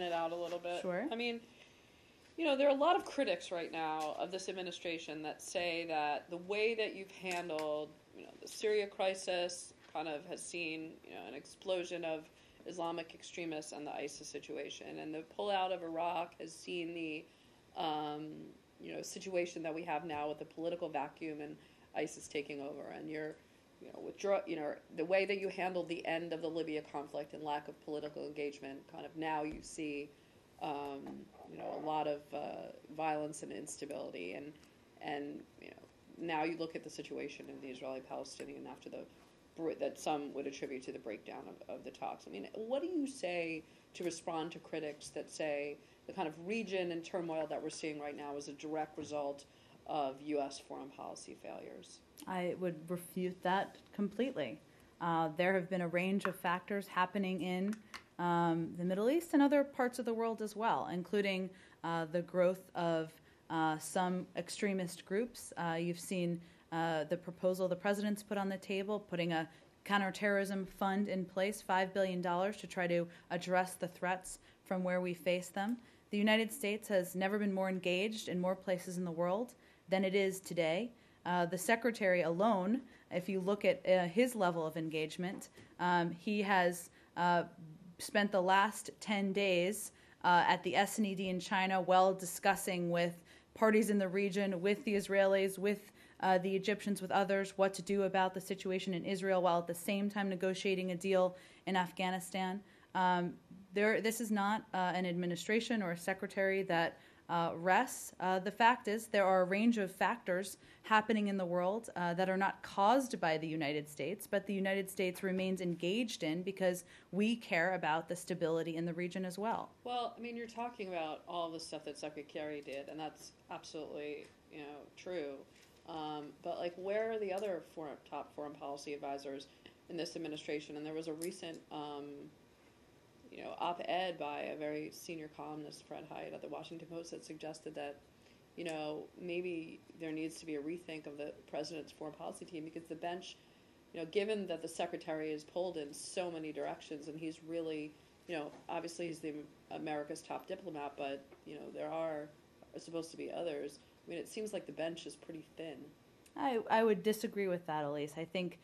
it out a little bit. Sure. I mean, there are a lot of critics right now of this administration that say that the way that you've handled, the Syria crisis kind of has seen, an explosion of Islamic extremists and the ISIS situation, and the pullout of Iraq has seen the, situation that we have now with the political vacuum and ISIS taking over, and the way that you handled the end of the Libya conflict and lack of political engagement, kind of now you see, a lot of violence and instability, and now you look at the situation in the Israeli-Palestinian after that some would attribute to the breakdown of the talks. I mean, what do you say to respond to critics that say the kind of region and turmoil that we're seeing right now is a direct result of U.S. foreign policy failures? I would refute that completely. There have been a range of factors happening in the Middle East and other parts of the world as well, including the growth of some extremist groups. You've seen the proposal the president's put on the table, putting a counterterrorism fund in place, $5 billion to try to address the threats from where we face them. The United States has never been more engaged in more places in the world than it is today. The secretary alone, if you look at his level of engagement, he has spent the last 10 days at the SNED in China discussing with parties in the region, with the Israelis, with the Egyptians, with others, what to do about the situation in Israel, while at the same time negotiating a deal in Afghanistan. This is not an administration or a secretary that rests. The fact is there are a range of factors happening in the world that are not caused by the United States, but the United States remains engaged in because we care about the stability in the region as well. Well, I mean, you're talking about all the stuff that Secretary Kerry did, and that's absolutely, true. But where are the other top foreign policy advisors in this administration? And there was a recent op-ed by a very senior columnist, Fred Hyatt, at the Washington Post, that suggested that, maybe there needs to be a rethink of the president's foreign policy team, because the bench, given that the secretary is pulled in so many directions, and he's really, obviously he's America's top diplomat, but, there are supposed to be others. I mean, it seems like the bench is pretty thin. I would disagree with that, Elise. I think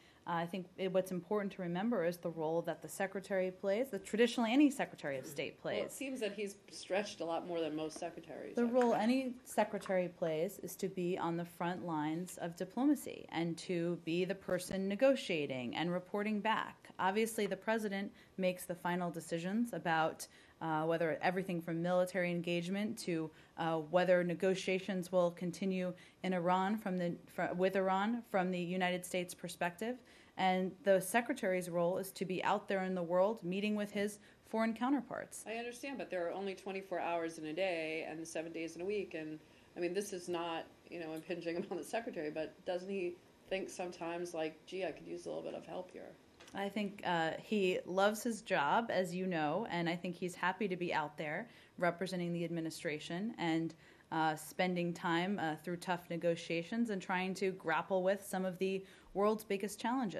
what's important to remember is the role that the secretary plays, that traditionally any secretary of state plays. Well, it seems that he's stretched a lot more than most secretaries. The role any secretary plays is to be on the front lines of diplomacy and to be the person negotiating and reporting back. Obviously, the president makes the final decisions about whether everything from military engagement to whether negotiations will continue in Iran with Iran from the United States perspective. And the secretary's role is to be out there in the world meeting with his foreign counterparts. I understand, but there are only 24 hours in a day and 7 days in a week. And, I mean, this is not, impinging upon the secretary, but doesn't he think sometimes gee, I could use a little bit of help here? I think he loves his job, as you know, and I think he's happy to be out there representing the administration and spending time through tough negotiations and trying to grapple with some of the world's biggest challenges.